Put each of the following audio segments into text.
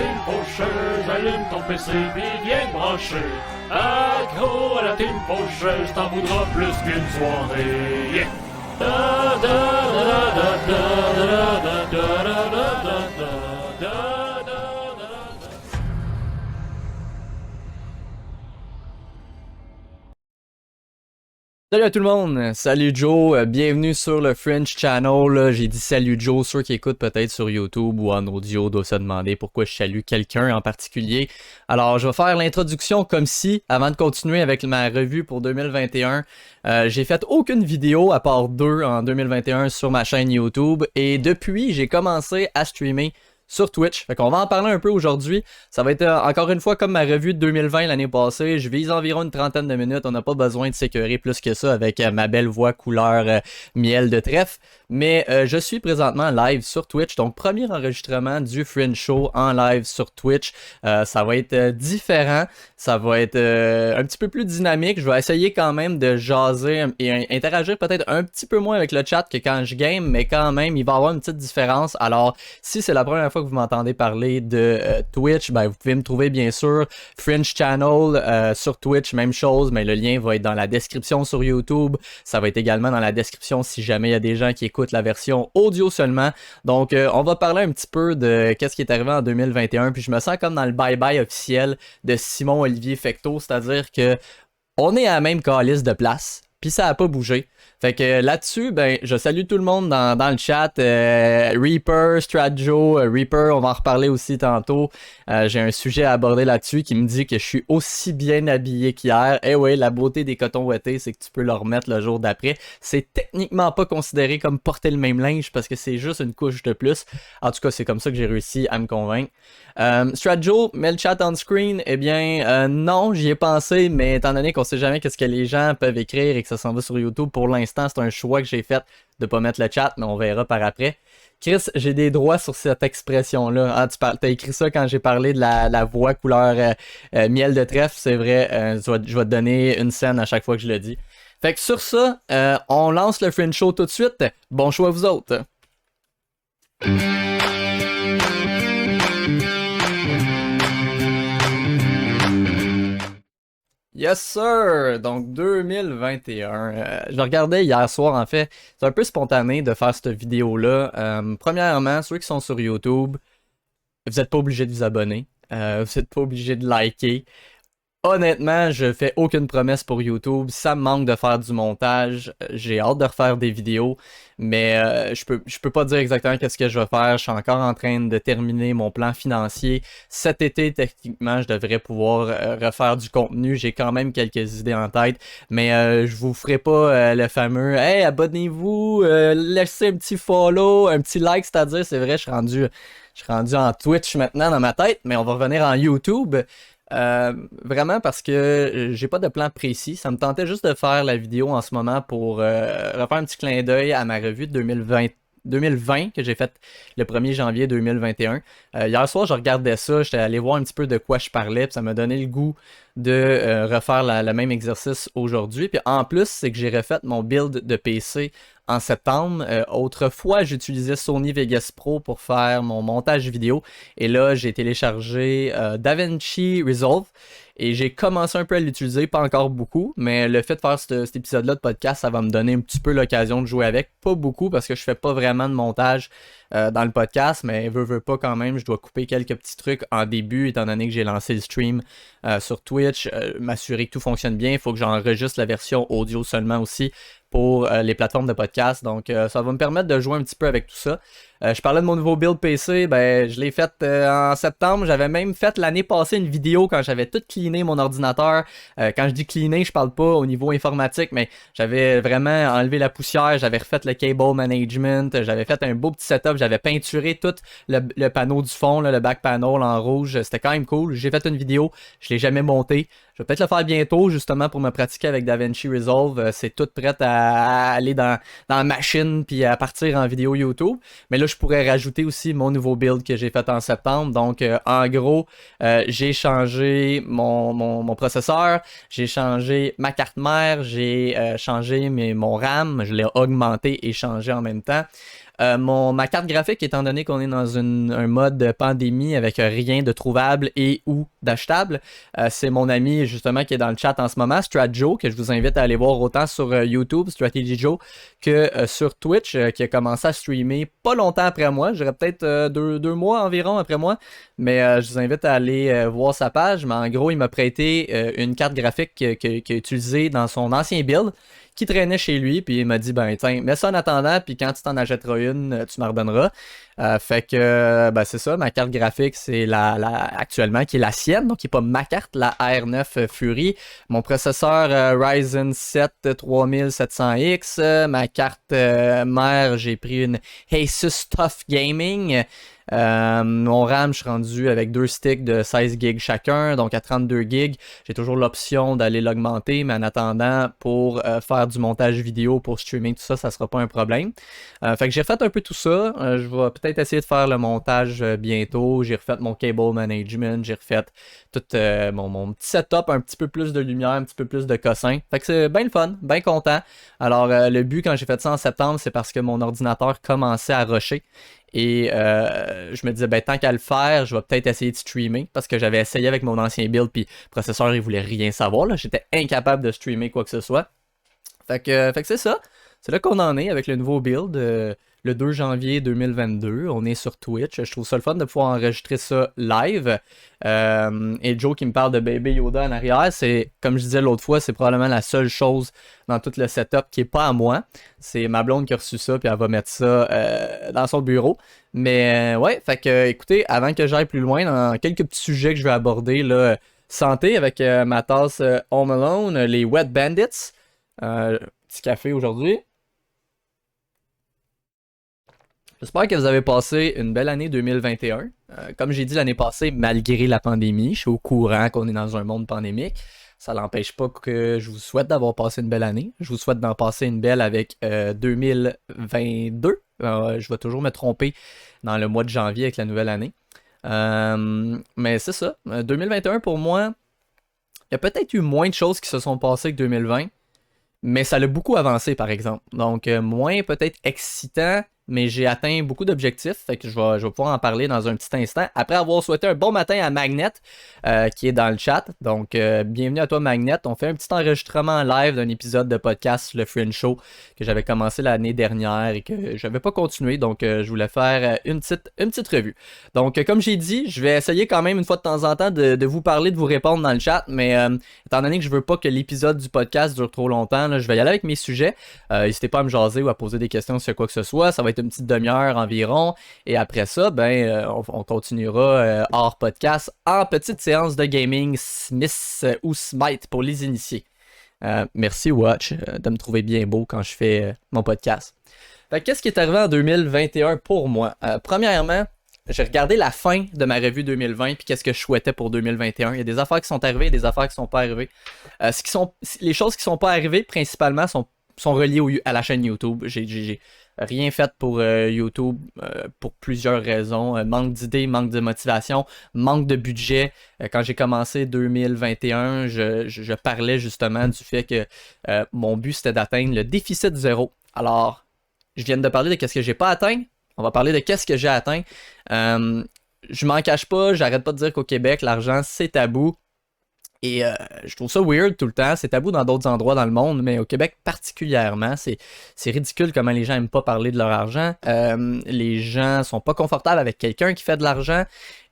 tune faucheuse, allume ton PC puis viens te brancher. Accro à la tune faucheuse, t'en voudras plus qu'une soirée. Yeah. Da da da da da da da da da da da da da. Salut à tout le monde, salut Joe, bienvenue sur le French Channel. J'ai dit salut Joe, ceux qui écoutent peut-être sur YouTube ou en audio doivent se demander pourquoi je salue quelqu'un en particulier. Alors je vais faire l'introduction comme si, avant de continuer avec ma revue pour 2021, j'ai fait aucune vidéo à part 2 en 2021 sur ma chaîne YouTube et depuis j'ai commencé à streamer sur Twitch. Fait qu'on va en parler un peu aujourd'hui. Ça va être encore une fois comme ma revue de 2020 l'année passée. Je vise environ une trentaine de minutes. On n'a pas besoin de s'écœurer plus que ça avec ma belle voix couleur miel de trèfle. Mais je suis présentement live sur Twitch. Donc premier enregistrement du Fringe Show en live sur Twitch. Ça va être différent. Ça va être un petit peu plus dynamique. Je vais essayer quand même de jaser et interagir peut-être un petit peu moins avec le chat que quand je game. Mais quand même, il va y avoir une petite différence. Alors si c'est la première fois que vous m'entendez parler de Twitch, ben vous pouvez me trouver bien sûr French Channel sur Twitch, même chose, mais le lien va être dans la description sur YouTube. Ça va être également dans la description si jamais il y a des gens qui écoutent la version audio seulement. Donc on va parler un petit peu de qu'est-ce qui est arrivé en 2021, puis je me sens comme dans le bye-bye officiel de Simon-Olivier Fecteau, c'est-à-dire que on est à la même calice de place, puis ça a pas bougé. Fait que là-dessus, ben, je salue tout le monde dans le chat. Reaper, Stratjo, Reaper, on va en reparler aussi tantôt. J'ai un sujet à aborder là-dessus qui me dit que je suis aussi bien habillé qu'hier. Eh oui, la beauté des cotons ouettés, c'est que tu peux le remettre le jour d'après. C'est techniquement pas considéré comme porter le même linge parce que c'est juste une couche de plus. En tout cas, c'est comme ça que j'ai réussi à me convaincre. Stratjo, mets le chat on screen. Eh bien, non, j'y ai pensé, mais étant donné qu'on sait jamais qu'est-ce que les gens peuvent écrire et que ça s'en va sur YouTube pour l'instant, c'est un choix que j'ai fait de pas mettre le chat, mais on verra par après. Chris, j'ai des droits sur cette expression-là. Ah, t'as écrit ça quand j'ai parlé de la voix couleur miel de trèfle, c'est vrai. Je vais te donner une scène à chaque fois que je le dis. Fait que sur ça, on lance le Fringe Show tout de suite. Bon choix à vous autres. Yes sir! Donc 2021. Je regardais hier soir en fait. C'est un peu spontané de faire cette vidéo-là. Premièrement, ceux qui sont sur YouTube, vous n'êtes pas obligés de vous abonner. Vous n'êtes pas obligés de liker. Honnêtement, je fais aucune promesse pour YouTube. Ça me manque de faire du montage. J'ai hâte de refaire des vidéos, mais je peux pas dire exactement qu'est-ce que je vais faire. Je suis encore en train de terminer mon plan financier. Cet été, techniquement, je devrais pouvoir refaire du contenu. J'ai quand même quelques idées en tête, mais je vous ferai pas le fameux Hey, abonnez-vous, laissez un petit follow, un petit like, c'est-à-dire, c'est vrai, je suis rendu en Twitch maintenant dans ma tête, mais on va revenir en YouTube. Vraiment parce que j'ai pas de plan précis. Ça me tentait juste de faire la vidéo en ce moment pour refaire un petit clin d'œil à ma revue de 2020 que j'ai faite le 1er janvier 2021. Hier soir, je regardais ça, j'étais allé voir un petit peu de quoi je parlais, puis ça m'a donné le goût de refaire le même exercice aujourd'hui. Puis en plus, c'est que j'ai refait mon build de PC en septembre. Autrefois, j'utilisais Sony Vegas Pro pour faire mon montage vidéo. Et là, j'ai téléchargé DaVinci Resolve. Et j'ai commencé un peu à l'utiliser, pas encore beaucoup, mais le fait de faire cet épisode-là de podcast, ça va me donner un petit peu l'occasion de jouer avec. Pas beaucoup parce que je fais pas vraiment de montage dans le podcast, mais veux pas quand même, je dois couper quelques petits trucs en début, étant donné que j'ai lancé le stream sur Twitch, m'assurer que tout fonctionne bien. Il faut que j'enregistre la version audio seulement aussi pour les plateformes de podcast. Donc, ça va me permettre de jouer un petit peu avec tout ça. Je parlais de mon nouveau build PC, ben je l'ai fait en septembre. J'avais même fait l'année passée une vidéo quand j'avais tout cleané mon ordinateur. Quand je dis cleaner, je parle pas au niveau informatique, mais j'avais vraiment enlevé la poussière, j'avais refait le cable management, j'avais fait un beau petit setup, j'avais peinturé tout le panneau du fond, là, le back panel en rouge. C'était quand même cool. J'ai fait une vidéo, je l'ai jamais montée. Je vais peut-être le faire bientôt, justement, pour me pratiquer avec DaVinci Resolve. C'est tout prêt à aller dans la machine puis à partir en vidéo YouTube. Mais là, je pourrais rajouter aussi mon nouveau build que j'ai fait en septembre. Donc, en gros, j'ai changé mon processeur, j'ai changé ma carte mère, j'ai changé mon RAM, je l'ai augmenté et changé en même temps. Ma carte graphique, étant donné qu'on est dans un mode pandémie avec rien de trouvable et ou d'achetable, c'est mon ami justement qui est dans le chat en ce moment, StratJoe, que je vous invite à aller voir autant sur YouTube, Strategy Joe, que sur Twitch, qui a commencé à streamer pas longtemps après moi, je dirais peut-être deux mois environ après moi, mais je vous invite à aller voir sa page. Mais en gros, il m'a prêté une carte graphique qu'il a utilisée dans son ancien build, qui traînait chez lui, puis il m'a dit, ben tiens, mets ça en attendant, puis quand tu t'en achèteras une, tu m'en redonneras. Fait que, ben c'est ça, ma carte graphique, c'est actuellement, qui est la sienne, donc qui n'est pas ma carte, la R9 Fury. Mon processeur Ryzen 7 3700X, ma carte mère, j'ai pris une Asus TUF Gaming. Mon RAM, je suis rendu avec 2 sticks de 16 GB chacun, donc à 32 GB. J'ai toujours l'option d'aller l'augmenter, mais en attendant, pour faire du montage vidéo, pour streaming, tout ça, ça sera pas un problème. Fait que j'ai refait un peu tout ça. Je vais peut-être essayer de faire le montage bientôt. J'ai refait mon cable management, j'ai refait tout mon petit setup, un petit peu plus de lumière, un petit peu plus de cossin. Fait que c'est bien le fun, bien content. Alors, le but quand j'ai fait ça en septembre, c'est parce que mon ordinateur commençait à rusher. Et je me disais, ben tant qu'à le faire, je vais peut-être essayer de streamer. Parce que j'avais essayé avec mon ancien build, puis le processeur, il voulait rien savoir. J'étais incapable de streamer quoi que ce soit. Fait que c'est ça. C'est là qu'on en est avec le nouveau build. Le 2 janvier 2022, on est sur Twitch. Je trouve ça le fun de pouvoir enregistrer ça live. Et Joe qui me parle de Baby Yoda en arrière, c'est, comme je disais l'autre fois, c'est probablement la seule chose dans tout le setup qui est pas à moi. C'est ma blonde qui a reçu ça, puis elle va mettre ça dans son bureau. Mais ouais, fait que écoutez, avant que j'aille plus loin dans quelques petits sujets que je vais aborder, là, santé avec ma tasse Home Alone, les Wet Bandits. Petit café aujourd'hui. J'espère que vous avez passé une belle année 2021. Comme j'ai dit l'année passée, malgré la pandémie, je suis au courant qu'on est dans un monde pandémique. Ça n'empêche pas que je vous souhaite d'avoir passé une belle année. Je vous souhaite d'en passer une belle avec 2022. Je vais toujours me tromper dans le mois de janvier avec la nouvelle année. Mais c'est ça. 2021 pour moi, il y a peut-être eu moins de choses qui se sont passées que 2020. Mais ça l'a beaucoup avancé, par exemple. Donc, moins peut-être excitant, mais j'ai atteint beaucoup d'objectifs. Fait que je vais pouvoir en parler dans un petit instant. Après avoir souhaité un bon matin à Magnet, qui est dans le chat. Donc, bienvenue à toi, Magnet. On fait un petit enregistrement live d'un épisode de podcast, le Fringe Show, que j'avais commencé l'année dernière et que je n'avais pas continué. Donc, je voulais faire une petite revue. Donc, comme j'ai dit, je vais essayer quand même une fois de temps en temps de vous parler, de vous répondre dans le chat. Mais étant donné que je veux pas que l'épisode du podcast dure trop longtemps, là, je vais y aller avec mes sujets. N'hésitez pas à me jaser ou à poser des questions sur quoi que ce soit. Ça va être une petite demi-heure environ. Et après ça, ben, on continuera hors podcast en petite séance de gaming Smith ou Smite pour les initiés. Merci Watch de me trouver bien beau quand je fais mon podcast. Fait, qu'est-ce qui est arrivé en 2021 pour moi? Premièrement, j'ai regardé la fin de ma revue 2020 puis qu'est-ce que je souhaitais pour 2021. Il y a des affaires qui sont arrivées et des affaires qui sont pas arrivées. Les choses qui sont pas arrivées principalement sont reliées à la chaîne YouTube. J'ai rien fait pour YouTube pour plusieurs raisons. Manque d'idées, manque de motivation, manque de budget. Quand j'ai commencé 2021, je parlais justement du fait que mon but c'était d'atteindre le déficit zéro. Alors, je viens de parler de ce que j'ai pas atteint. On va parler de qu'est-ce que j'ai atteint. Je m'en cache pas, j'arrête pas de dire qu'au Québec, l'argent c'est tabou. Et je trouve ça weird tout le temps. C'est tabou dans d'autres endroits dans le monde, mais au Québec particulièrement, c'est ridicule comment les gens aiment pas parler de leur argent. Les gens sont pas confortables avec quelqu'un qui fait de l'argent.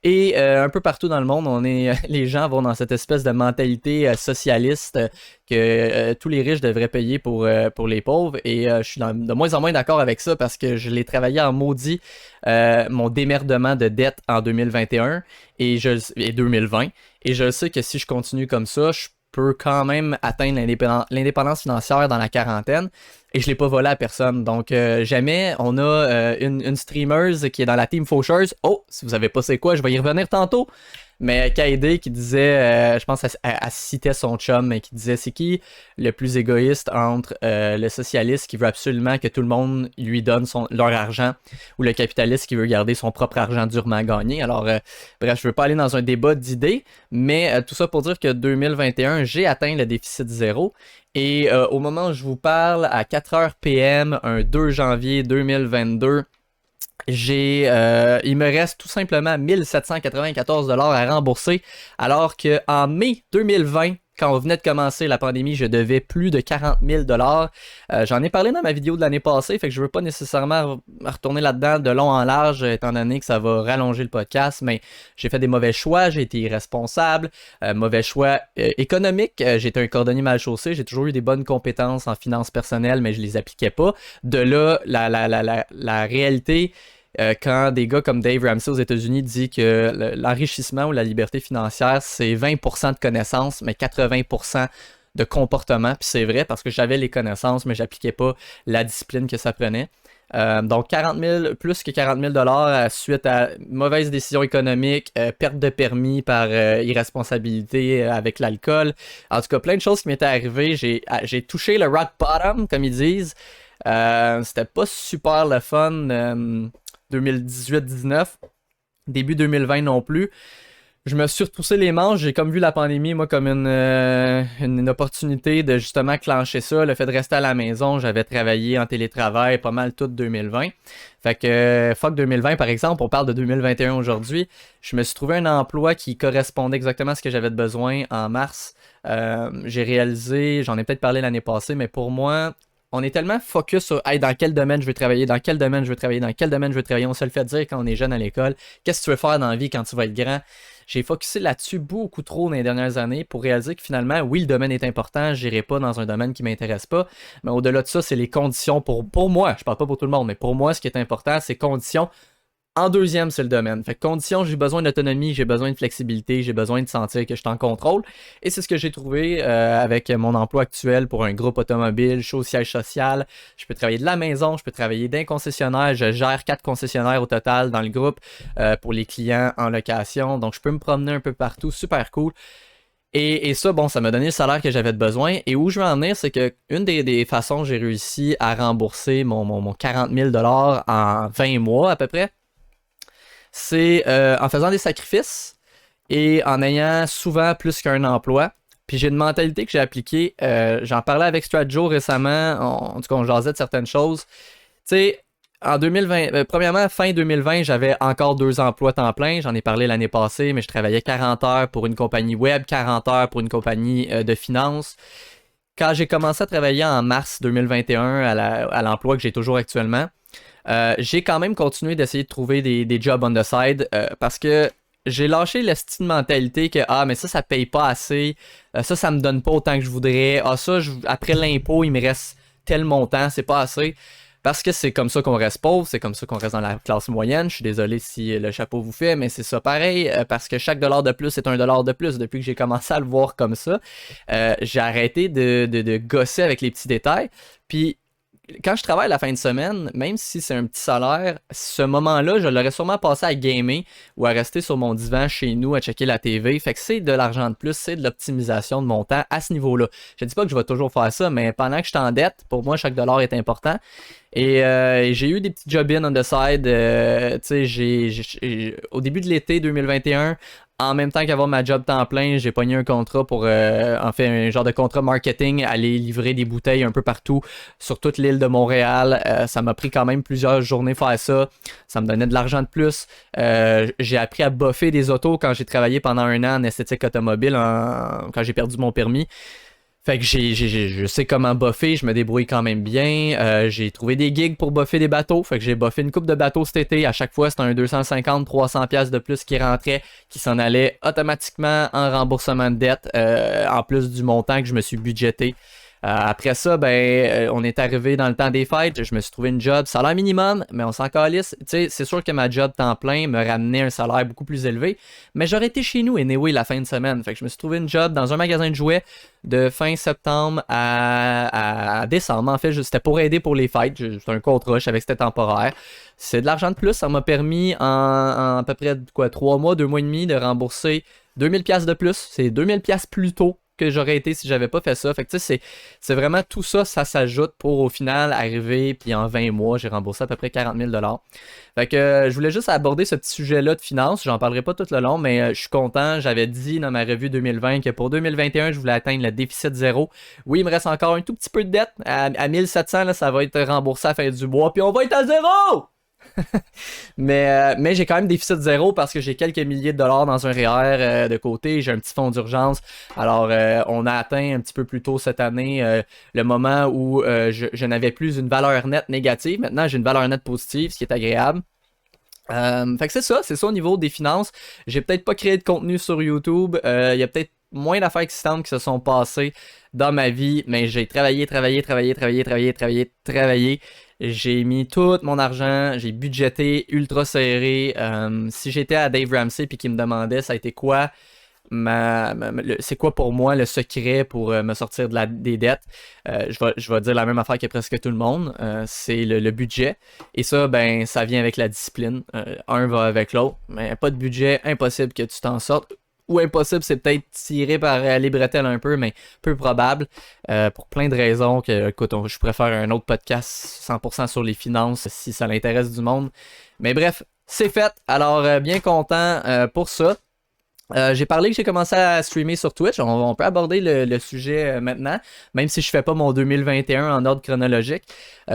Et un peu partout dans le monde, les gens vont dans cette espèce de mentalité socialiste que tous les riches devraient payer pour les pauvres. Et je suis de moins en moins d'accord avec ça parce que je l'ai travaillé en maudit mon démerdement de dette en 2021 et 2020. Et je sais que si je continue comme ça, je peux quand même atteindre l'indépendance financière dans la quarantaine. Et je l'ai pas volé à personne. Donc, jamais on a une streameuse qui est dans la team Faucheuse. Oh, si vous savez pas c'est quoi, je vais y revenir tantôt. Mais Kaede qui disait, je pense qu'elle citait son chum, mais qui disait c'est qui le plus égoïste entre le socialiste qui veut absolument que tout le monde lui donne leur argent ou le capitaliste qui veut garder son propre argent durement gagné. Alors, bref, je veux pas aller dans un débat d'idées, mais tout ça pour dire que 2021, j'ai atteint le déficit zéro. Et au moment où je vous parle, à 4h PM, un 2 janvier 2022, il me reste tout simplement 1794 à rembourser, alors qu'en mai 2020, quand on venait de commencer la pandémie, je devais plus de 40 000 J'en ai parlé dans ma vidéo de l'année passée, fait que je veux pas nécessairement retourner là-dedans de long en large, étant donné que ça va rallonger le podcast, mais j'ai fait des mauvais choix, j'ai été irresponsable, mauvais choix économiques, j'ai été un cordonnier mal chaussé, j'ai toujours eu des bonnes compétences en finances personnelles, mais je les appliquais pas. De là, la réalité... quand des gars comme Dave Ramsey aux États-Unis dit que l'enrichissement ou la liberté financière, c'est 20% de connaissances, mais 80% de comportement. Puis c'est vrai parce que j'avais les connaissances, mais j'appliquais pas la discipline que ça prenait. Donc 40 000, plus que 40 000 suite à mauvaise décision économique, perte de permis par irresponsabilité avec l'alcool. En tout cas, plein de choses qui m'étaient arrivées. J'ai touché le rock bottom, comme ils disent. C'était pas super le fun. 2018-19, début 2020 non plus. Je me suis retroussé les manches, j'ai comme vu la pandémie, moi, comme une opportunité de justement clencher ça, le fait de rester à la maison. J'avais travaillé en télétravail pas mal tout 2020. Fait que, fuck 2020 par exemple, on parle de 2021 aujourd'hui. Je me suis trouvé un emploi qui correspondait exactement à ce que j'avais besoin en mars. J'ai réalisé, j'en ai peut-être parlé l'année passée, mais pour moi, on est tellement focus sur hey, dans quel domaine je veux travailler, dans quel domaine je veux travailler, dans quel domaine je veux travailler. On se le fait dire quand on est jeune à l'école. Qu'est-ce que tu veux faire dans la vie quand tu vas être grand? J'ai focusé là-dessus beaucoup trop dans les dernières années pour réaliser que finalement, oui, le domaine est important, je n'irai pas dans un domaine qui ne m'intéresse pas. Mais au-delà de ça, c'est les conditions pour moi. Je parle pas pour tout le monde, mais pour moi, ce qui est important, c'est conditions. En deuxième, c'est le domaine. Fait que condition, j'ai besoin d'autonomie, j'ai besoin de flexibilité, j'ai besoin de sentir que je suis en contrôle. Et c'est ce que j'ai trouvé avec mon emploi actuel pour un groupe automobile, je suis au siège social. Je peux travailler de la maison, je peux travailler d'un concessionnaire. Je gère 4 concessionnaires au total dans le groupe pour les clients en location. Donc, je peux me promener un peu partout. Super cool. Et ça, bon, ça m'a donné le salaire que j'avais de besoin. Et où je veux en venir, c'est que une des façons j'ai réussi à rembourser mon 40 000 en 20 mois à peu près, c'est en faisant des sacrifices et en ayant souvent plus qu'un emploi. Puis j'ai une mentalité que j'ai appliquée. J'en parlais avec Stratjo récemment. En tout cas, on jasait de certaines choses. Tu sais, en 2020, premièrement, fin 2020, j'avais encore 2 emplois temps plein. J'en ai parlé l'année passée, mais je travaillais 40 heures pour une compagnie web, 40 heures pour une compagnie de finance. Quand j'ai commencé à travailler en mars 2021 à l'emploi que j'ai toujours actuellement, j'ai quand même continué d'essayer de trouver des jobs on the side parce que j'ai lâché l'estime de mentalité que mais ça paye pas assez, ça me donne pas autant que je voudrais, après l'impôt il me reste tel montant, c'est pas assez. Parce que c'est comme ça qu'on reste pauvre, c'est comme ça qu'on reste dans la classe moyenne. Je suis désolé si le chapeau vous fait, mais c'est ça pareil, parce que chaque dollar de plus est un dollar de plus. Depuis que j'ai commencé à le voir comme ça, j'ai arrêté de gosser avec les petits détails. Puis quand je travaille la fin de semaine, même si c'est un petit salaire, ce moment-là, je l'aurais sûrement passé à gamer ou à rester sur mon divan chez nous à checker la TV. Fait que c'est de l'argent de plus, c'est de l'optimisation de mon temps à ce niveau-là. Je dis pas que je vais toujours faire ça, mais pendant que je suis en dette, pour moi, chaque dollar est important. Et j'ai eu des petits job-in on the side. Tu sais, au début de l'été 2021, en même temps qu'avoir ma job temps plein, j'ai pogné un contrat pour, en fait, un genre de contrat marketing, aller livrer des bouteilles un peu partout sur toute l'île de Montréal. Ça m'a pris quand même plusieurs journées faire ça. Ça me donnait de l'argent de plus. J'ai appris à boffer des autos quand j'ai travaillé pendant 1 an en esthétique automobile, quand j'ai perdu mon permis. Fait que je sais comment boffer, je me débrouille quand même bien. J'ai trouvé des gigs pour boffer des bateaux. Fait que j'ai boffé une coupe de bateaux cet été. À chaque fois, c'était un 250-300$ de plus qui rentrait, qui s'en allait automatiquement en remboursement de dette, en plus du montant que je me suis budgété. Après ça, on est arrivé dans le temps des fêtes. Je me suis trouvé une job, salaire minimum, mais on s'en calisse. Tu sais, c'est sûr que ma job temps plein me ramenait un salaire beaucoup plus élevé, mais j'aurais été chez nous anyway la fin de semaine. Fait que je me suis trouvé une job dans un magasin de jouets de fin septembre à décembre. En fait, c'était pour aider pour les fêtes. C'était un contrat, je savais que c'était temporaire. C'est de l'argent de plus. Ça m'a permis en à peu près 3 mois, 2 mois et demi de rembourser 2000$ de plus. C'est 2000$ plus tôt que j'aurais été si j'avais pas fait ça. Fait que tu sais, c'est vraiment tout ça, ça s'ajoute pour au final arriver, puis en 20 mois, j'ai remboursé à peu près 40 000$. Fait que je voulais juste aborder ce petit sujet-là de finance. J'en parlerai pas tout le long, mais je suis content. J'avais dit dans ma revue 2020 que pour 2021, je voulais atteindre le déficit zéro. Oui, il me reste encore un tout petit peu de dette. À 1700, là, ça va être remboursé à la fin du mois, puis on va être à zéro! Mais j'ai quand même déficit zéro parce que j'ai quelques milliers de dollars dans un REER de côté. J'ai un petit fonds d'urgence. Alors, on a atteint un petit peu plus tôt cette année le moment où je n'avais plus une valeur nette négative. Maintenant, j'ai une valeur nette positive, ce qui est agréable. Fait que c'est ça au niveau des finances. J'ai peut-être pas créé de contenu sur YouTube. Il y a peut-être moins d'affaires existantes qui se sont passées dans ma vie, mais j'ai travaillé. J'ai mis tout mon argent, j'ai budgété ultra serré. Si j'étais à Dave Ramsey puis qu'il me demandait ça a été quoi c'est quoi pour moi le secret pour me sortir des dettes? Je vais dire la même affaire que presque tout le monde. C'est le budget. Et ça, ben, ça vient avec la discipline. Un va avec l'autre. Mais pas de budget, impossible que tu t'en sortes. Ou impossible, c'est peut-être tiré par les bretelles un peu, mais peu probable. Pour plein de raisons que, écoute, je préfère un autre podcast 100% sur les finances si ça l'intéresse du monde. Mais bref, c'est fait. Alors, bien content pour ça. J'ai parlé que j'ai commencé à streamer sur Twitch. On peut aborder le sujet maintenant, même si je fais pas mon 2021 en ordre chronologique.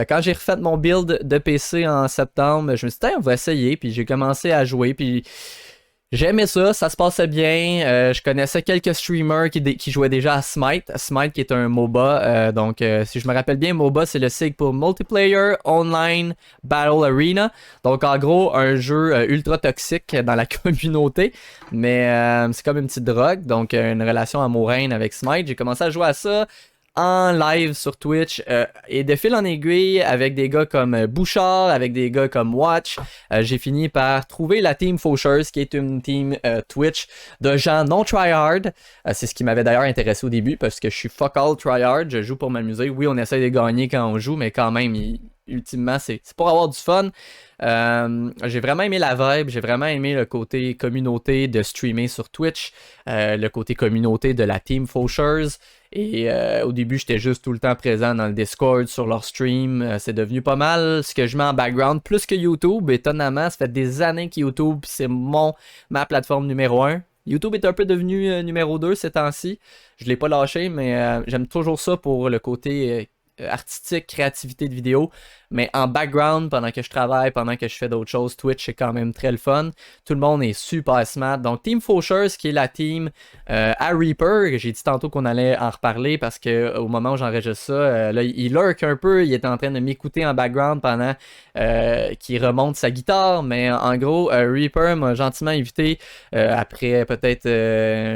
Quand j'ai refait mon build de PC en septembre, je me suis dit, on va essayer. Puis j'ai commencé à jouer. Puis j'aimais ça se passait bien. Je connaissais quelques streamers qui jouaient déjà à Smite. Smite qui est un MOBA. Donc, si je me rappelle bien, MOBA c'est le sigle pour Multiplayer Online Battle Arena. Donc, en gros, un jeu ultra toxique dans la communauté. Mais c'est comme une petite drogue. Donc, une relation amoureuse avec Smite. J'ai commencé à jouer à ça en live sur Twitch et de fil en aiguille avec des gars comme Bouchard, avec des gars comme Watch, j'ai fini par trouver la team Fauchers qui est une team Twitch de gens non tryhard. C'est ce qui m'avait d'ailleurs intéressé au début parce que je suis fuck all tryhard, je joue pour m'amuser. Oui, on essaie de gagner quand on joue, mais quand même, ultimement, c'est pour avoir du fun. J'ai vraiment aimé la vibe, j'ai vraiment aimé le côté communauté de streamer sur Twitch, le côté communauté de la team Fauchers. Et au début, j'étais juste tout le temps présent dans le Discord, sur leur stream. C'est devenu pas mal ce que je mets en background, plus que YouTube. Étonnamment, ça fait des années que YouTube, c'est ma plateforme numéro 1. YouTube est un peu devenu numéro 2 ces temps-ci. Je l'ai pas lâché, mais j'aime toujours ça pour le côté artistique, créativité de vidéo. Mais en background, pendant que je travaille, pendant que je fais d'autres choses, Twitch c'est quand même très le fun. Tout le monde est super smart. Donc Team Fauchers qui est la team à Reaper, j'ai dit tantôt qu'on allait en reparler parce que au moment où j'enregistre ça, là il lurk un peu, il est en train de m'écouter en background pendant qu'il remonte sa guitare. Mais en gros, Reaper m'a gentiment invité après peut-être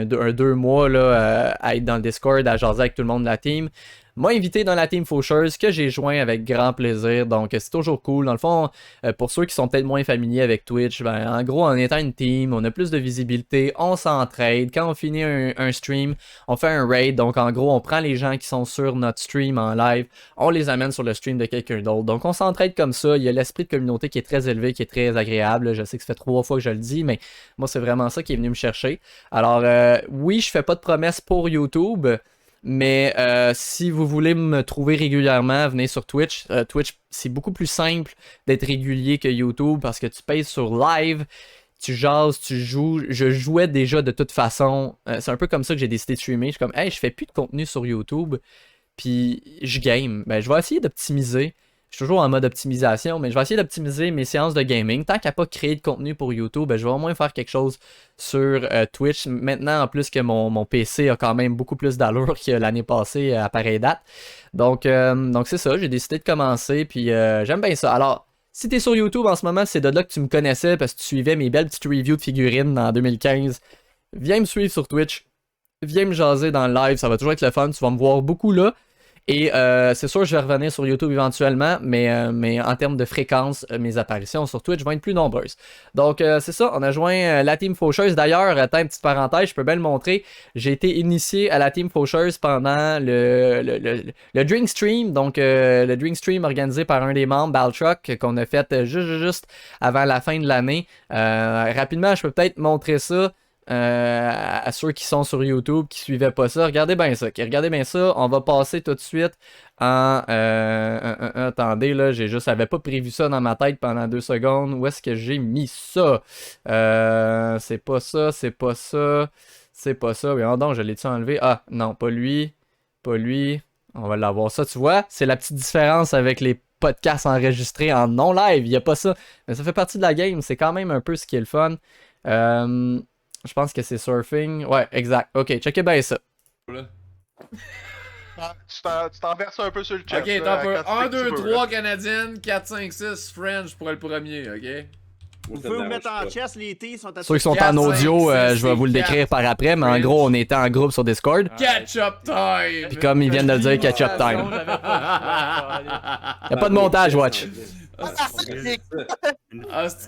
2 mois là, à être dans le Discord, à jaser avec tout le monde de la team. M'a invité dans la team Fauchers que j'ai joint avec grand plaisir, donc c'est toujours cool. Dans le fond, pour ceux qui sont peut-être moins familiers avec Twitch, ben, en gros en étant une team, on a plus de visibilité, on s'entraide. Quand on finit un stream, on fait un raid, donc en gros on prend les gens qui sont sur notre stream en live, on les amène sur le stream de quelqu'un d'autre. Donc on s'entraide comme ça, il y a l'esprit de communauté qui est très élevé, qui est très agréable. Je sais que ça fait 3 fois que je le dis, mais moi c'est vraiment ça qui est venu me chercher. Alors oui, je fais pas de promesses pour YouTube. Mais si vous voulez me trouver régulièrement, venez sur Twitch. Twitch, c'est beaucoup plus simple d'être régulier que YouTube parce que tu payes sur live, tu jases, tu joues. Je jouais déjà de toute façon. C'est un peu comme ça que j'ai décidé de streamer. Je suis comme, hey, je fais plus de contenu sur YouTube, puis je game. Ben, je vais essayer d'optimiser. Je suis toujours en mode optimisation, mais je vais essayer d'optimiser mes séances de gaming. Tant qu'à pas créer de contenu pour YouTube, ben, je vais au moins faire quelque chose sur Twitch. Maintenant, en plus que mon PC a quand même beaucoup plus d'allure que l'année passée à pareille date. Donc c'est ça, j'ai décidé de commencer, puis j'aime bien ça. Alors, si t'es sur YouTube en ce moment, c'est de là que tu me connaissais parce que tu suivais mes belles petites reviews de figurines en 2015. Viens me suivre sur Twitch. Viens me jaser dans le live, ça va toujours être le fun. Tu vas me voir beaucoup là. Et c'est sûr, je vais revenir sur YouTube éventuellement, mais en termes de fréquence, mes apparitions sur Twitch vont être plus nombreuses. Donc, c'est ça, on a joint la Team Faucheuse. D'ailleurs, attends, une petite parenthèse, je peux bien le montrer. J'ai été initié à la Team Faucheuse pendant le Drink Stream. Donc, le Drink Stream organisé par un des membres, Baltruck, qu'on a fait juste avant la fin de l'année. Rapidement, je peux peut-être montrer ça. À ceux qui sont sur YouTube, qui suivaient pas ça, regardez bien ça. Regardez bien ça. On va passer tout de suite en... attendez, là, j'avais pas prévu ça dans ma tête pendant 2 secondes. Où est-ce que j'ai mis ça? C'est pas ça, c'est pas ça. C'est pas ça. Mais donc, je l'ai-tu enlevé? Ah, non, pas lui. Pas lui. On va l'avoir ça, tu vois. C'est la petite différence avec les podcast enregistré en non-live. Il n'y a pas ça. Mais ça fait partie de la game. C'est quand même un peu ce qui est le fun. Je pense que c'est surfing. Ouais, exact. Ok, checkez bien ça. Tu t'en verses un peu sur le chat. Ok, t'as peu. 1, 2, 3 canadiennes, 4, 5, 6 French pour le premier, ok? Vous pouvez vous mettre en chest, les T sont à Ceux qui sont en 4, audio, 5, 6, je vais vous le c'est décrire par après, mais en gros, on était en groupe sur Discord. Ketchup time! Puis comme ils viennent de le dire, catch-up time. J'avais pas Y'a pas de montage, Watch. Ah, c'est que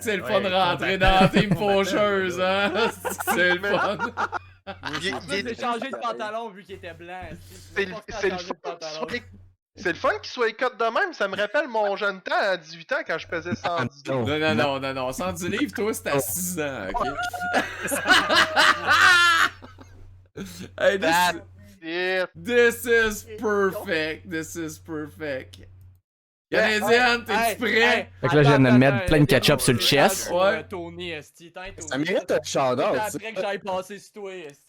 c'est le fun de rentrer dans la team faucheuse, hein? C'est le fun. J'ai changé de pantalon vu qu'il était blanc. C'est le fun qu'il soit cut de même. Ça me rappelle mon jeune temps à 18 ans quand je pesais 110 livres. Non. 110 livres, toi, c'était à 6 ans, ok? Hey, this is perfect. This is perfect. Canadienne, t'es-tu prêt? Fait que là, je viens de me mettre plein de ketchup sur le chest. Ouais. Tony, esti. Ça mérite un shout-out. Après que j'aille passer sur toi, esti.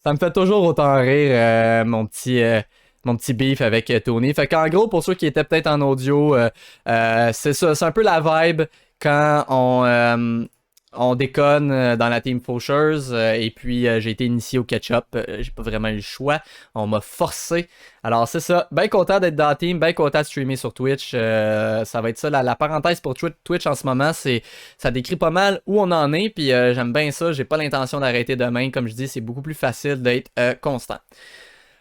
Ça me fait toujours autant rire, mon petit beef avec Tony. Fait qu'en gros, pour ceux qui étaient peut-être en audio, c'est ça. C'est un peu la vibe quand on déconne dans la team Faucheuse. Et puis, j'ai été initié au ketchup. J'ai pas vraiment eu le choix. On m'a forcé. Alors, c'est ça. Bien content d'être dans la team. Bien content de streamer sur Twitch. Ça va être ça. La parenthèse pour Twitch en ce moment, ça décrit pas mal où on en est. Puis, j'aime bien ça. J'ai pas l'intention d'arrêter demain. Comme je dis, c'est beaucoup plus facile d'être constant.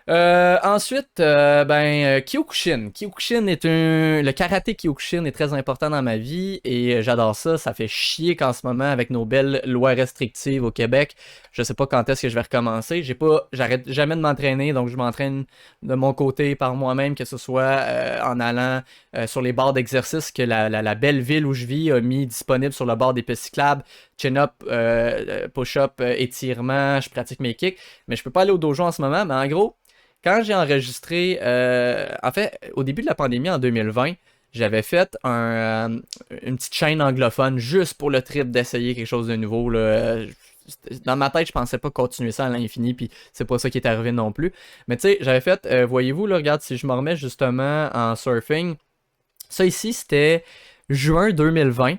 Ensuite, Kyokushin. Kyokushin est le karaté Kyokushin est très important dans ma vie et j'adore ça. Ça fait chier qu'en ce moment, avec nos belles lois restrictives au Québec, je sais pas quand est-ce que je vais recommencer. J'arrête jamais de m'entraîner, donc je m'entraîne de mon côté par moi-même, que ce soit en allant sur les barres d'exercice que la belle ville où je vis a mis disponible sur le bord des pistes cyclables. Chin-up, push-up, étirement, je pratique mes kicks, mais je peux pas aller au dojo en ce moment, mais en gros, quand j'ai enregistré, en fait, au début de la pandémie en 2020, j'avais fait une petite chaîne anglophone juste pour le trip d'essayer quelque chose de nouveau. Là. Dans ma tête, je pensais pas continuer ça à l'infini, puis c'est pas ça qui est arrivé non plus. Mais tu sais, j'avais fait, voyez-vous, là, regarde, si je me remets justement en surfing, ça ici, c'était juin 2020.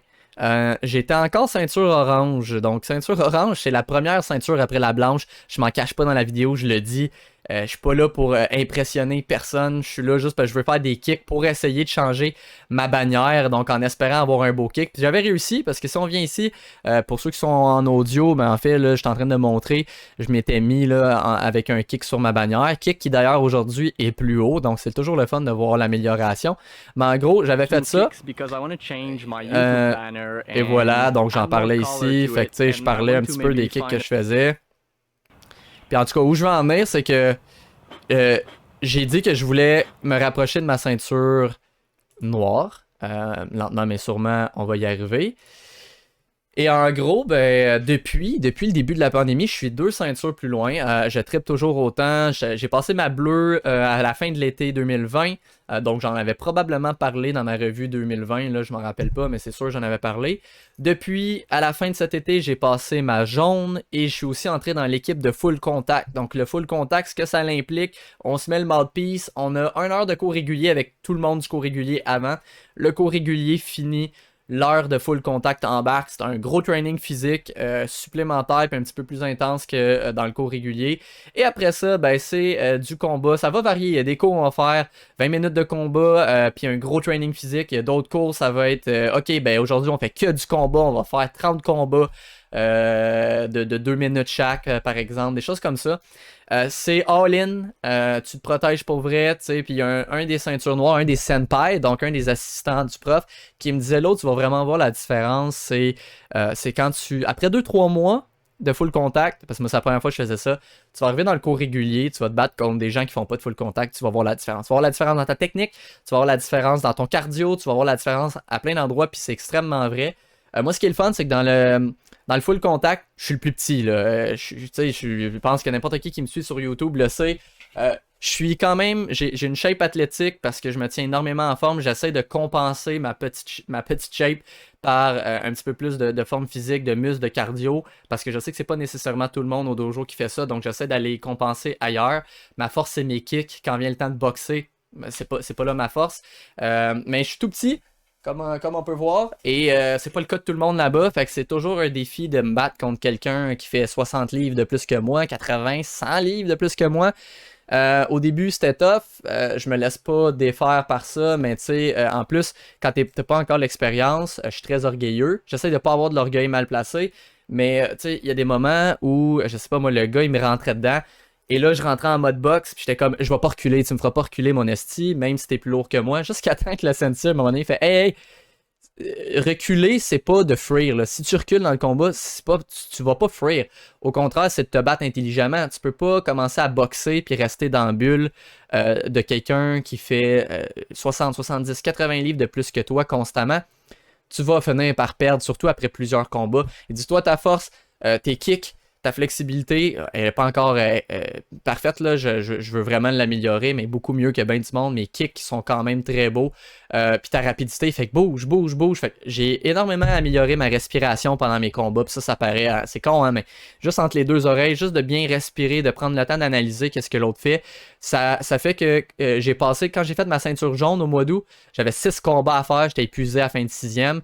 J'étais encore ceinture orange. Donc, ceinture orange, c'est la première ceinture après la blanche. Je m'en cache pas dans la vidéo, je le dis. Je suis pas là pour impressionner personne. Je suis là juste parce que je veux faire des kicks pour essayer de changer ma bannière. Donc, en espérant avoir un beau kick. Puis j'avais réussi parce que si on vient ici, pour ceux qui sont en audio, ben en fait, là, je suis en train de montrer. Je m'étais mis là avec un kick sur ma bannière. Kick qui d'ailleurs aujourd'hui est plus haut. Donc, c'est toujours le fun de voir l'amélioration. Mais en gros, j'avais fait ça. Et voilà, donc j'en parlais ici. Fait que tu sais, je parlais un petit peu des kicks que je faisais. Puis en tout cas, où je veux en venir, c'est que j'ai dit que je voulais me rapprocher de ma ceinture noire. Lentement mais sûrement, on va y arriver. Et en gros, depuis le début de la pandémie, je suis 2 ceintures plus loin. Je trippe toujours autant. J'ai passé ma bleue à la fin de l'été 2020. Donc j'en avais probablement parlé dans ma revue 2020. Là, je m'en rappelle pas, mais c'est sûr j'en avais parlé. Depuis, à la fin de cet été, j'ai passé ma jaune et je suis aussi entré dans l'équipe de full contact. Donc le full contact, ce que ça implique, on se met le mouthpiece. On a 1 heure de cours régulier avec tout le monde du cours régulier avant. Le cours régulier finit. L'heure de full contact embarque, c'est un gros training physique supplémentaire puis un petit peu plus intense que dans le cours régulier. Et après ça, c'est du combat. Ça va varier. Il y a des cours où on va faire 20 minutes de combat puis un gros training physique. Il y a d'autres cours, ça va être aujourd'hui on fait que du combat. On va faire 30 combats de 2 minutes chaque, par exemple. Des choses comme ça. C'est all-in, tu te protèges pour vrai, tu sais, puis il y a un des ceintures noires, un des senpai, donc un des assistants du prof, qui me disait l'autre, tu vas vraiment voir la différence, c'est quand après 2-3 mois de full contact, parce que moi c'est la première fois que je faisais ça, tu vas arriver dans le cours régulier, tu vas te battre contre des gens qui font pas de full contact, tu vas voir la différence. Tu vas voir la différence dans ta technique, tu vas voir la différence dans ton cardio, tu vas voir la différence à plein d'endroits, puis c'est extrêmement vrai. Moi, ce qui est le fun, c'est que dans le full contact, je suis le plus petit. Là. Je pense que n'importe qui me suit sur YouTube le sait. Je suis quand même, j'ai une shape athlétique parce que je me tiens énormément en forme. J'essaie de compenser ma petite shape par un petit peu plus de forme physique, de muscle, de cardio. Parce que je sais que c'est pas nécessairement tout le monde au dojo qui fait ça. Donc, j'essaie d'aller compenser ailleurs. Ma force, c'est mes kicks. Quand vient le temps de boxer, c'est pas là ma force. Mais je suis tout petit, comme on peut voir, et c'est pas le cas de tout le monde là-bas, fait que c'est toujours un défi de me battre contre quelqu'un qui fait 60 livres de plus que moi, 80, 100 livres de plus que moi. Au début, c'était tough. Je me laisse pas défaire par ça, mais tu sais, en plus, quand t'as pas encore l'expérience, je suis très orgueilleux. J'essaie de pas avoir de l'orgueil mal placé, mais tu sais, il y a des moments où, je sais pas, moi, le gars, il me rentrait dedans. Et là, je rentrais en mode box, puis j'étais comme, je vais pas reculer, tu me feras pas reculer mon esti, même si t'es plus lourd que moi, jusqu'à temps que la ceinture, à un moment donné, fait, hey, reculer, c'est pas de frire, là. Si tu recules dans le combat, c'est pas, tu vas pas frire. Au contraire, c'est de te battre intelligemment. Tu peux pas commencer à boxer puis rester dans la bulle de quelqu'un qui fait 60, 70, 80 livres de plus que toi constamment. Tu vas finir par perdre, surtout après plusieurs combats. Et dis-toi, ta force, tes kicks, ta flexibilité, elle n'est pas encore parfaite, là. Je veux vraiment l'améliorer, mais beaucoup mieux que bien du monde. Mes kicks sont quand même très beaux. Puis ta rapidité, fait que bouge. Fait que j'ai énormément amélioré ma respiration pendant mes combats. Puis ça paraît, c'est con, hein, mais juste entre les deux oreilles, juste de bien respirer, de prendre le temps d'analyser qu'est-ce que l'autre fait. Ça fait que j'ai passé, quand j'ai fait ma ceinture jaune au mois d'août, j'avais 6 combats à faire, j'étais épuisé à la fin de 6e.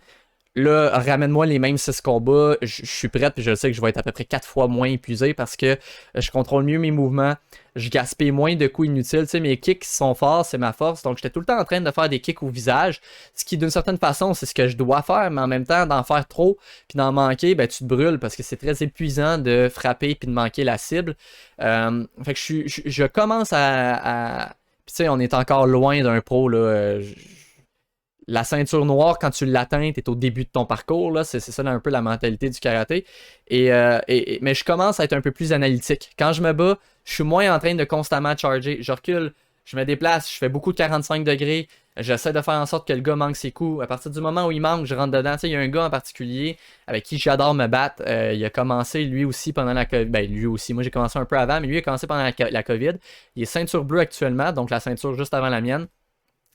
Là, ramène-moi les mêmes 6 combats, je suis prêt, puis je sais que je vais être à peu près 4 fois moins épuisé parce que je contrôle mieux mes mouvements, je gaspille moins de coups inutiles. Tu sais, mes kicks sont forts, c'est ma force, donc j'étais tout le temps en train de faire des kicks au visage, ce qui d'une certaine façon, c'est ce que je dois faire, mais en même temps, d'en faire trop, puis d'en manquer, ben tu te brûles parce que c'est très épuisant de frapper puis de manquer la cible. Fait que je commence à... Puis tu sais, on est encore loin d'un pro, là. La ceinture noire, quand tu l'atteins, tu es au début de ton parcours. Là. C'est ça là, un peu la mentalité du karaté. Mais je commence à être un peu plus analytique. Quand je me bats, je suis moins en train de constamment charger. Je recule, je me déplace, je fais beaucoup de 45 degrés. J'essaie de faire en sorte que le gars manque ses coups. À partir du moment où il manque, je rentre dedans. Tu sais, il y a un gars en particulier avec qui j'adore me battre. Il a commencé lui aussi pendant la COVID. Ben, lui aussi. Moi, j'ai commencé un peu avant, mais lui a commencé pendant la COVID. Il est ceinture bleue actuellement, donc la ceinture juste avant la mienne.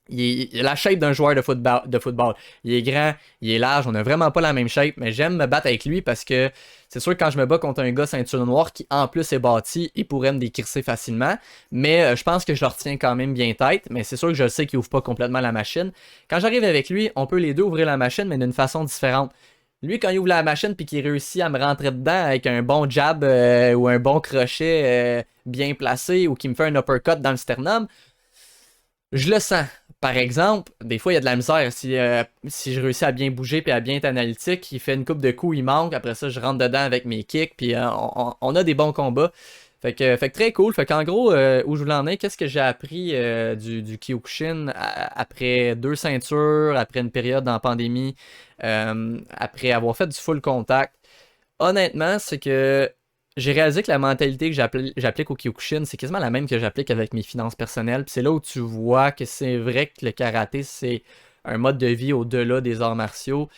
Il a la shape d'un joueur de football. Il est grand, il est large, on a vraiment pas la même shape, mais j'aime me battre avec lui parce que c'est sûr que quand je me bats contre un gars ceinture noire qui en plus est bâti, il pourrait me décrisser facilement, mais je pense que je le retiens quand même bien tête, mais c'est sûr que je sais qu'il ouvre pas complètement la machine. Quand j'arrive avec lui, on peut les deux ouvrir la machine, mais d'une façon différente. Lui, quand il ouvre la machine puis qu'il réussit à me rentrer dedans avec un bon jab ou un bon crochet bien placé ou qu'il me fait un uppercut dans le sternum, je le sens. Par exemple, des fois, il y a de la misère. Si je réussis à bien bouger et à bien être analytique, il fait une coupe de coups, il manque. Après ça, je rentre dedans avec mes kicks. Puis on a des bons combats. Fait que très cool. Fait qu'en gros, où je voulais en venir, qu'est-ce que j'ai appris du Kyokushin après 2 ceintures, après une période en pandémie, après avoir fait du full contact? Honnêtement, c'est que j'ai réalisé que la mentalité que j'applique au Kyokushin, c'est quasiment la même que j'applique avec mes finances personnelles. Puis c'est là où tu vois que c'est vrai que le karaté, c'est un mode de vie au-delà des arts martiaux.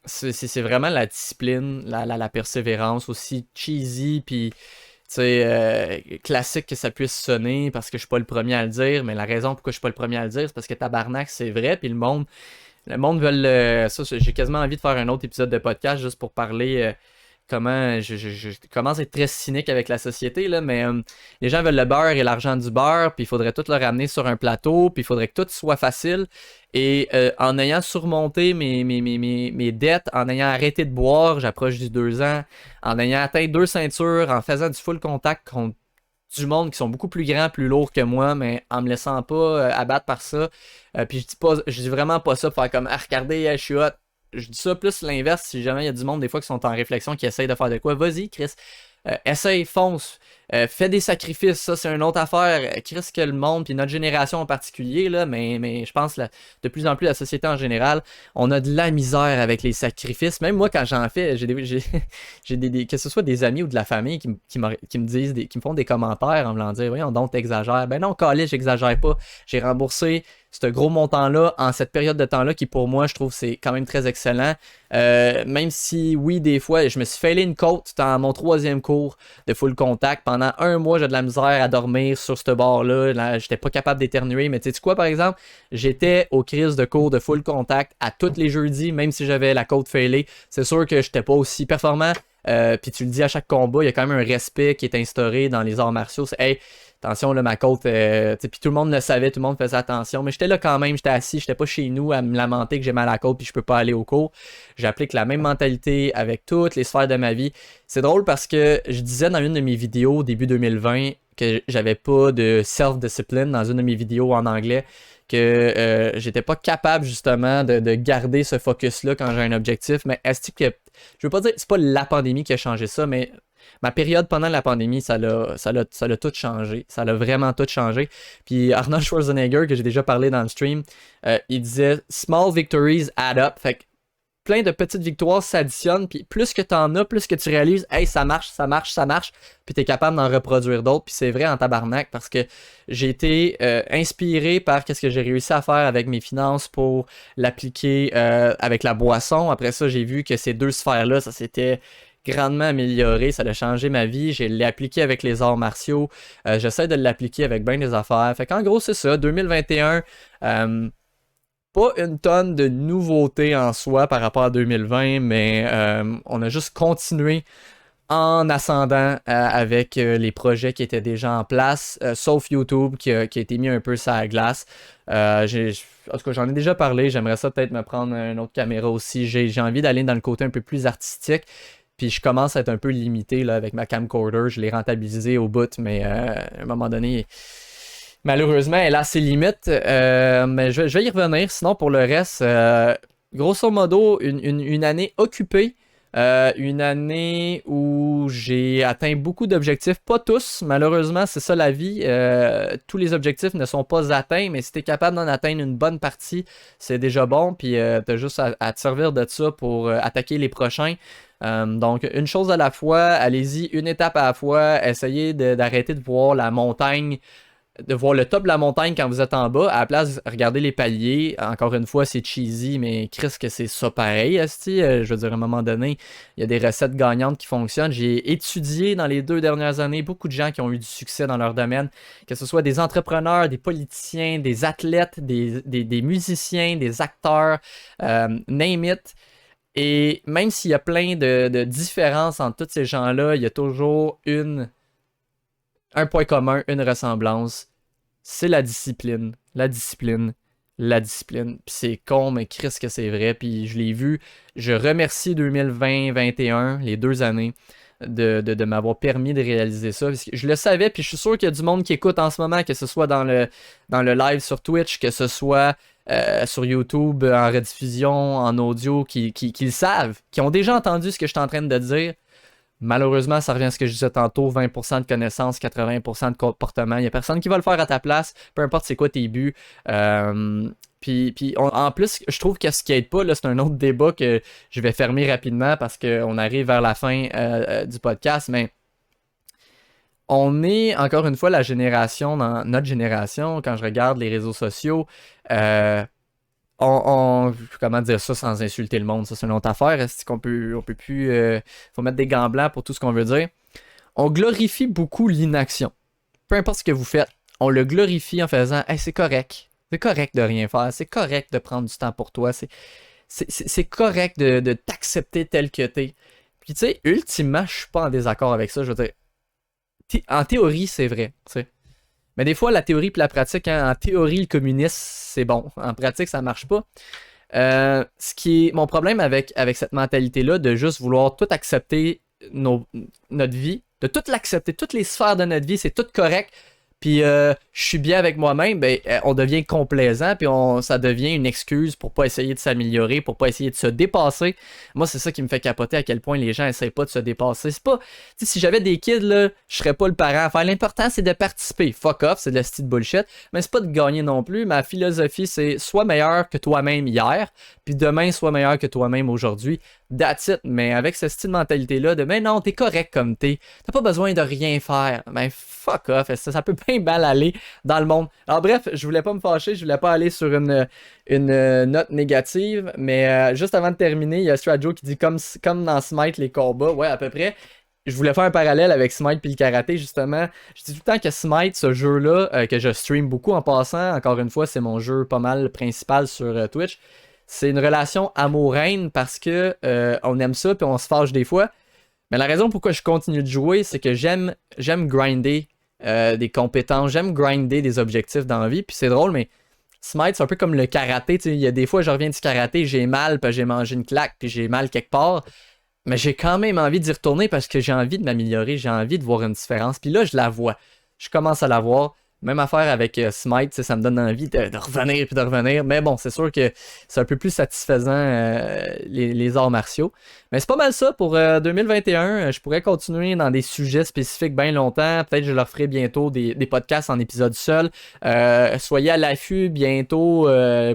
C'est vraiment la discipline, la persévérance, aussi cheesy, puis classique que ça puisse sonner, parce que je suis pas le premier à le dire, mais la raison pourquoi je suis pas le premier à le dire, c'est parce que tabarnak, c'est vrai, puis le monde veut ça, j'ai quasiment envie de faire un autre épisode de podcast juste pour parler... comment je commence à être très cynique avec la société, là, mais les gens veulent le beurre et l'argent du beurre, puis il faudrait tout le ramener sur un plateau, puis il faudrait que tout soit facile. Et en ayant surmonté mes dettes, en ayant arrêté de boire, j'approche du 2 ans, en ayant atteint 2 ceintures, en faisant du full contact contre du monde qui sont beaucoup plus grands, plus lourds que moi, mais en me laissant pas abattre par ça. Puis je dis vraiment pas ça pour faire comme regardez, je suis hot. Je dis ça plus l'inverse, si jamais il y a du monde des fois qui sont en réflexion, qui essayent de faire de quoi. Vas-y, Chris, essaye, fonce, fais des sacrifices, ça c'est une autre affaire. Chris, que le monde, puis notre génération en particulier, là, mais je pense de plus en plus la société en général, on a de la misère avec les sacrifices. Même moi, quand j'en fais, j'ai que ce soit des amis ou de la famille qui me disent, qui me font des commentaires en me disant, voyons donc, t'exagères. Ben non, calé, j'exagère pas. J'ai remboursé ce gros montant-là en cette période de temps-là qui pour moi je trouve c'est quand même très excellent, même si oui des fois je me suis failé une côte dans mon 3e cours de full contact. Pendant 1 mois j'ai de la misère à dormir sur ce bord-là, j'étais pas capable d'éternuer, mais tu sais quoi, par exemple, j'étais aux crises de cours de full contact à tous les jeudis, même si j'avais la côte failée. C'est sûr que j'étais pas aussi performant. Puis tu le dis à chaque combat, il y a quand même un respect qui est instauré dans les arts martiaux. attention, là, ma côte, puis tout le monde le savait, tout le monde faisait attention, mais j'étais là quand même, j'étais assis, j'étais pas chez nous à me lamenter que j'ai mal à la côte puis je peux pas aller au cours. J'applique la même mentalité avec toutes les sphères de ma vie. C'est drôle parce que je disais dans une de mes vidéos début 2020 que j'avais pas de self-discipline dans une de mes vidéos en anglais, que j'étais pas capable justement de garder ce focus-là quand j'ai un objectif, mais est-ce que je veux pas dire c'est pas la pandémie qui a changé ça, mais ma période pendant la pandémie, ça l'a tout changé. Ça l'a vraiment tout changé. Puis Arnold Schwarzenegger, que j'ai déjà parlé dans le stream, il disait « Small victories add up ». Fait que plein de petites victoires s'additionnent, puis plus que t'en as, plus que tu réalises « Hey, ça marche, puis t'es capable d'en reproduire d'autres. Puis c'est vrai en tabarnak, parce que j'ai été inspiré par ce que j'ai réussi à faire avec mes finances pour l'appliquer avec la boisson. Après ça, j'ai vu que ces deux sphères-là, ça s'était grandement amélioré, ça a changé ma vie, je l'ai appliqué avec les arts martiaux, j'essaie de l'appliquer avec bien des affaires, fait qu'en gros c'est ça, 2021, pas une tonne de nouveautés en soi par rapport à 2020, mais on a juste continué en ascendant avec les projets qui étaient déjà en place, sauf YouTube qui a été mis un peu sur la glace. En tout cas, j'en ai déjà parlé, j'aimerais ça peut-être me prendre une autre caméra aussi, j'ai envie d'aller dans le côté un peu plus artistique. Puis je commence à être un peu limité là, avec ma camcorder. Je l'ai rentabilisé au bout, mais à un moment donné, malheureusement, elle a ses limites. Mais je vais y revenir. Sinon, pour le reste, grosso modo, une année occupée. Une année où j'ai atteint beaucoup d'objectifs. Pas tous, malheureusement, c'est ça la vie. Tous les objectifs ne sont pas atteints, mais si tu es capable d'en atteindre une bonne partie, c'est déjà bon. Puis tu as juste à te servir de ça pour attaquer les prochains. Donc, une chose à la fois, allez-y, une étape à la fois, essayez d'arrêter de voir la montagne, de voir le top de la montagne quand vous êtes en bas. À la place, regardez les paliers. Encore une fois, c'est cheesy, mais Chris, que c'est ça pareil, esti. Je veux dire, à un moment donné, il y a des recettes gagnantes qui fonctionnent. J'ai étudié dans les 2 dernières années beaucoup de gens qui ont eu du succès dans leur domaine, que ce soit des entrepreneurs, des politiciens, des athlètes, des musiciens, des acteurs, name it. Et même s'il y a plein de différences entre tous ces gens-là, il y a toujours un point commun, une ressemblance. C'est la discipline. La discipline. La discipline. Puis c'est con, mais Chris que c'est vrai. Puis je l'ai vu. Je remercie 2020-2021, les 2 années, de m'avoir permis de réaliser ça. Parce que je le savais, puis je suis sûr qu'il y a du monde qui écoute en ce moment, que ce soit dans le live sur Twitch, que ce soit sur YouTube, en rediffusion, en audio, qui le savent, qui ont déjà entendu ce que je suis en train de dire. Malheureusement, ça revient à ce que je disais tantôt, 20% de connaissances, 80% de comportement. Il n'y a personne qui va le faire à ta place, peu importe c'est quoi tes buts. En plus, je trouve que ce qui aide pas, là, c'est un autre débat que je vais fermer rapidement parce qu'on arrive vers la fin du podcast, mais on est, encore une fois, dans notre génération, quand je regarde les réseaux sociaux, comment dire ça sans insulter le monde, ça c'est une autre affaire, est-ce qu'on peut plus, faut mettre des gants blancs pour tout ce qu'on veut dire. On glorifie beaucoup l'inaction. Peu importe ce que vous faites, on le glorifie en faisant « Hey, c'est correct de rien faire, c'est correct de prendre du temps pour toi, c'est correct de t'accepter tel que t'es. » Puis tu sais, ultimement, je suis pas en désaccord avec ça, je veux dire, en théorie, c'est vrai, tu sais. Mais des fois, la théorie et la pratique, hein, en théorie, le communisme, c'est bon. En pratique, ça marche pas. Ce qui est mon problème avec cette mentalité-là, de juste vouloir tout accepter notre vie, de tout l'accepter, toutes les sphères de notre vie, c'est tout correct. Puis je suis bien avec moi-même, ben, on devient complaisant, puis ça devient une excuse pour pas essayer de s'améliorer, pour pas essayer de se dépasser. Moi, c'est ça qui me fait capoter à quel point les gens essayent pas de se dépasser. C'est pas, tu sais, si j'avais des kids, là, je serais pas le parent à faire. L'important, c'est de participer. Fuck off, c'est de la style bullshit. Mais c'est pas de gagner non plus. Ma philosophie, c'est sois meilleur que toi-même hier, puis demain, sois meilleur que toi-même aujourd'hui. That's it. Mais avec ce style de mentalité-là, mais non, t'es correct comme t'es. T'as pas besoin de rien faire. Ben, fuck off. Ça peut bien mal aller dans le monde. Alors bref, je voulais pas me fâcher, je voulais pas aller sur une note négative, mais juste avant de terminer, il y a Strajo qui dit comme dans Smite les combats, ouais à peu près. Je voulais faire un parallèle avec Smite puis le karaté justement. Je dis tout le temps que Smite, ce jeu-là, que je stream beaucoup en passant, encore une fois, c'est mon jeu pas mal principal sur Twitch. C'est une relation amour-haine parce que on aime ça puis on se fâche des fois. Mais la raison pourquoi je continue de jouer, c'est que j'aime grinder des compétences. J'aime grinder des objectifs dans la vie. Puis c'est drôle, mais Smite, c'est un peu comme le karaté. Il y a des fois, je reviens du karaté, j'ai mal, puis j'ai mangé une claque, puis j'ai mal quelque part. Mais j'ai quand même envie d'y retourner parce que j'ai envie de m'améliorer, j'ai envie de voir une différence. Puis là, je la vois. Je commence à la voir. Même affaire avec Smite, ça me donne envie de revenir puis de revenir. Mais bon, c'est sûr que c'est un peu plus satisfaisant les arts martiaux. Mais c'est pas mal ça pour 2021. Je pourrais continuer dans des sujets spécifiques bien longtemps. Peut-être que je leur ferai bientôt des podcasts en épisode seul. Soyez à l'affût bientôt.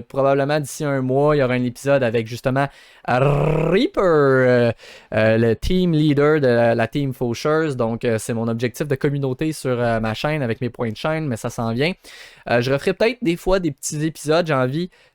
Probablement d'ici un mois, il y aura un épisode avec justement Reaper, le team leader de la team Faucheuse. Donc, c'est mon objectif de communauté sur ma chaîne avec mes points de chaîne, mais ça s'en vient. Je referai peut-être des fois des petits épisodes,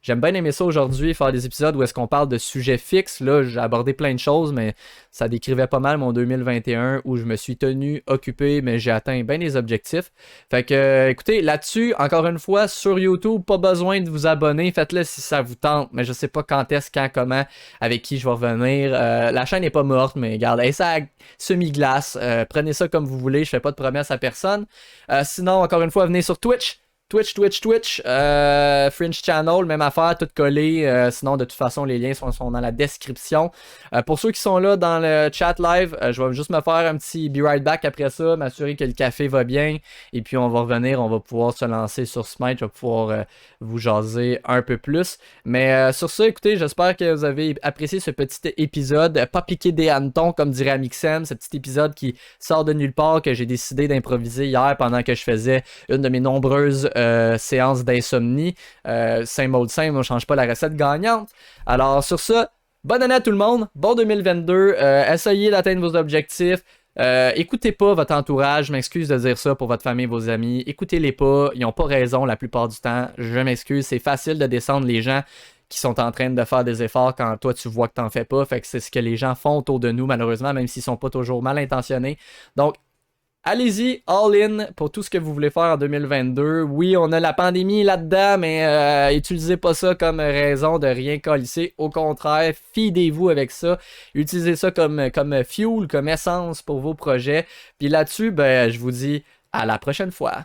j'aime bien aimer ça aujourd'hui, faire des épisodes où est-ce qu'on parle de sujets fixes. Là, j'ai abordé plein de choses, mais ça décrivait pas mal mon 2021 où je me suis tenu occupé, mais j'ai atteint bien les objectifs. Fait que, écoutez, là-dessus, encore une fois, sur YouTube, pas besoin de vous abonner, faites-le si ça vous tente, mais je sais pas quand est-ce, quand, comment, avec qui je vais revenir. La chaîne n'est pas morte, mais regarde, ça semi-glace, prenez ça comme vous voulez, je fais pas de promesses à personne. Sinon, encore une fois, venez sur Twitch, Fringe Channel, même affaire, tout collé. Sinon, de toute façon, les liens sont dans la description. Pour ceux qui sont là dans le chat live, je vais juste me faire un petit be right back après ça, m'assurer que le café va bien. Et puis, on va revenir, on va pouvoir se lancer sur Smite. Je vais pouvoir vous jaser un peu plus. Mais sur ça, écoutez, j'espère que vous avez apprécié ce petit épisode. Pas piqué des hannetons, comme dirait Amixem. Ce petit épisode qui sort de nulle part, que j'ai décidé d'improviser hier pendant que je faisais une de mes nombreuses séance d'insomnie. Same old same, on change pas la recette gagnante. Alors sur ça, bonne année à tout le monde, bon 2022, essayez d'atteindre vos objectifs. Écoutez pas votre entourage, je m'excuse de dire ça pour votre famille, vos amis. Écoutez-les pas, ils ont pas raison la plupart du temps. Je m'excuse, c'est facile de descendre les gens qui sont en train de faire des efforts quand toi tu vois que t'en fais pas. Fait que c'est ce que les gens font autour de nous, malheureusement, même s'ils sont pas toujours mal intentionnés. Donc, allez-y, all in pour tout ce que vous voulez faire en 2022. Oui, on a la pandémie là-dedans, mais utilisez pas ça comme raison de rien colisser. Au contraire, feedez-vous avec ça. Utilisez ça comme fuel, comme essence pour vos projets. Puis là-dessus, je vous dis à la prochaine fois.